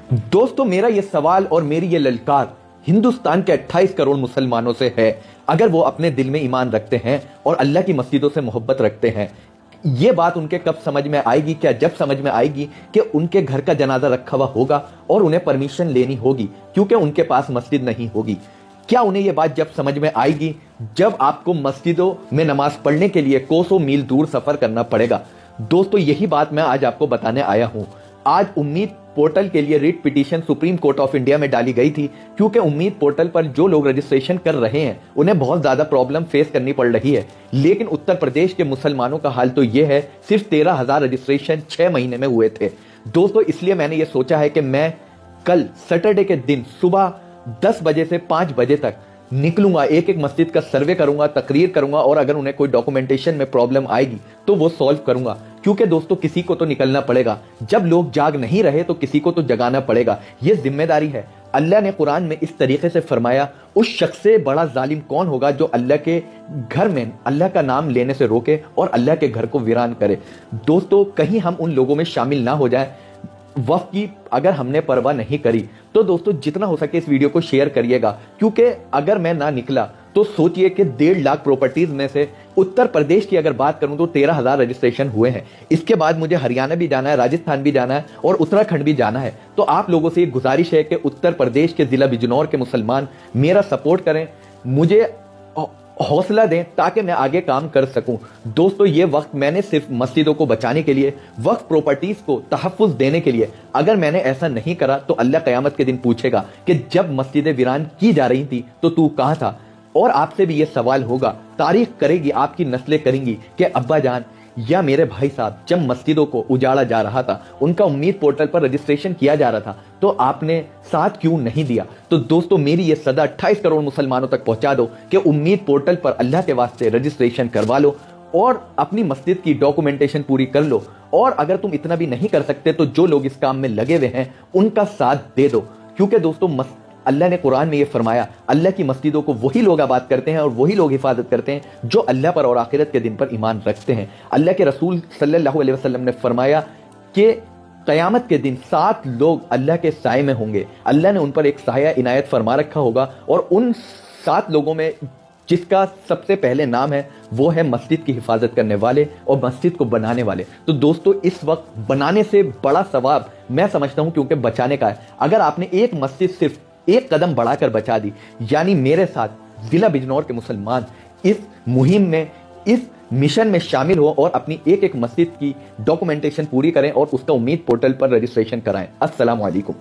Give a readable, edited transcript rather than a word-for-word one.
दोस्तों, मेरा ये सवाल और मेरी ये ललकार हिंदुस्तान के 28 करोड़ मुसलमानों से है। अगर वो अपने दिल में ईमान रखते हैं और अल्लाह की मस्जिदों से मोहब्बत रखते हैं, ये बात उनके कब समझ में आएगी? क्या जब समझ में आएगी कि उनके घर का जनाजा रखा हुआ होगा और उन्हें परमिशन लेनी होगी क्योंकि उनके पास मस्जिद नहीं होगी। क्या उन्हें यह बात जब समझ में आएगी जब आपको मस्जिदों में नमाज पढ़ने के लिए कोसों मील दूर सफर करना पड़ेगा? दोस्तों, यही बात मैं आज आपको बताने आया हूं। आज उम्मीद पोर्टल के लिए writ petition supreme court of India में डाली गई थी क्योंकि उम्मीद पोर्टल पर जो लोग रजिस्ट्रेशन कर रहे हैं उन्हें बहुत ज्यादा प्रॉब्लम फेस करनी पड़ रही है। लेकिन उत्तर प्रदेश के मुसलमानों का हाल तो यह है, सिर्फ 13,000 रजिस्ट्रेशन 6 महीने में हुए थे। दोस्तों, इसलिए मैंने यह सोचा है कि मैं कल सैटरडे के दिन सुबह 10 बजे से 5 बजे तक निकलूंगा, एक एक मस्जिद का सर्वे करूंगा, तकरीर करूंगा और अगर उन्हें कोई डॉक्यूमेंटेशन में प्रॉब्लम आएगी तो वो सॉल्व करूंगा। क्योंकि दोस्तों, किसी को तो निकलना पड़ेगा। जब लोग जाग नहीं रहे तो किसी को तो जगाना पड़ेगा। ये जिम्मेदारी है। अल्लाह ने कुरान में इस तरीके से फरमाया, उस शख्स से बड़ा जालिम कौन होगा जो अल्लाह के घर में अल्लाह का नाम लेने से रोके और अल्लाह के घर को वीरान करे। दोस्तों, कहीं हम उन लोगों में शामिल ना हो जाए। वक्त की अगर हमने परवाह नहीं करी तो दोस्तों, जितना हो सके इस वीडियो को शेयर करिएगा, क्योंकि अगर मैं ना निकला तो सोचिए कि 1.5 लाख प्रॉपर्टीज में से उत्तर प्रदेश की अगर बात करूं तो 13,000 रजिस्ट्रेशन हुए हैं। इसके बाद मुझे हरियाणा भी जाना है, राजस्थान भी जाना है और उत्तराखंड भी जाना है। तो आप लोगों से एक गुजारिश है कि उत्तर प्रदेश के जिला बिजनौर के मुसलमान मेरा सपोर्ट करें, मुझे हौसला दें ताकि मैं आगे काम कर सकूं। दोस्तों, ये वक्त मैंने सिर्फ मस्जिदों को बचाने के लिए, वक्त प्रॉपर्टीज को तहफ्फुज देने के लिए, अगर मैंने ऐसा नहीं करा तो अल्लाह क़यामत के दिन पूछेगा कि जब मस्जिदें वीरान की जा रही थी तो तू कहां था? और आपसे भी ये सवाल होगा, तारीख करेगी, आपकी नस्लें करेंगी कि अब्बा जान या मेरे भाई साहब जब मस्जिदों को उजाड़ा जा रहा था, उनका उम्मीद पोर्टल पर रजिस्ट्रेशन किया जा रहा था, तो आपने साथ क्यों नहीं दिया? तो दोस्तों, मेरी ये सदा 28 करोड़ मुसलमानों तक पहुंचा दो कि उम्मीद पोर्टल पर अल्लाह के वास्ते रजिस्ट्रेशन करवा लो और अपनी मस्जिद की डॉक्यूमेंटेशन पूरी कर लो। और अगर तुम इतना भी नहीं कर सकते तो जो लोग इस काम में लगे हुए हैं उनका साथ दे दो। क्योंकि दोस्तों, अल्लाह ने कुरान में ये फरमाया, अल्लाह की मस्जिदों को वही लोग आबाद करते हैं और वही लोग हिफाजत करते हैं जो अल्लाह पर और आखिरत के दिन पर ईमान रखते हैं। अल्लाह के रसूल सल्लल्लाहु अलैहि वसल्लम ने फरमाया कि क़यामत के दिन 7 लोग अल्लाह के साए में होंगे। अल्लाह ने उन पर एक साया इनायत फरमा रखा होगा और उन 7 लोगों में जिसका सबसे पहले नाम है वो है मस्जिद की हिफाजत करने वाले और मस्जिद को बनाने वाले। तो दोस्तों, इस वक्त बनाने से बड़ा सवाब मैं समझता हूं क्योंकि बचाने का है। अगर आपने एक मस्जिद सिर्फ एक कदम बढ़ाकर बचा दी, यानी मेरे साथ जिला बिजनौर के मुसलमान इस मुहिम में, इस मिशन में शामिल हो और अपनी एक एक मस्जिद की डॉक्यूमेंटेशन पूरी करें और उसका उम्मीद पोर्टल पर रजिस्ट्रेशन कराएं। अस्सलाम वालेकुम।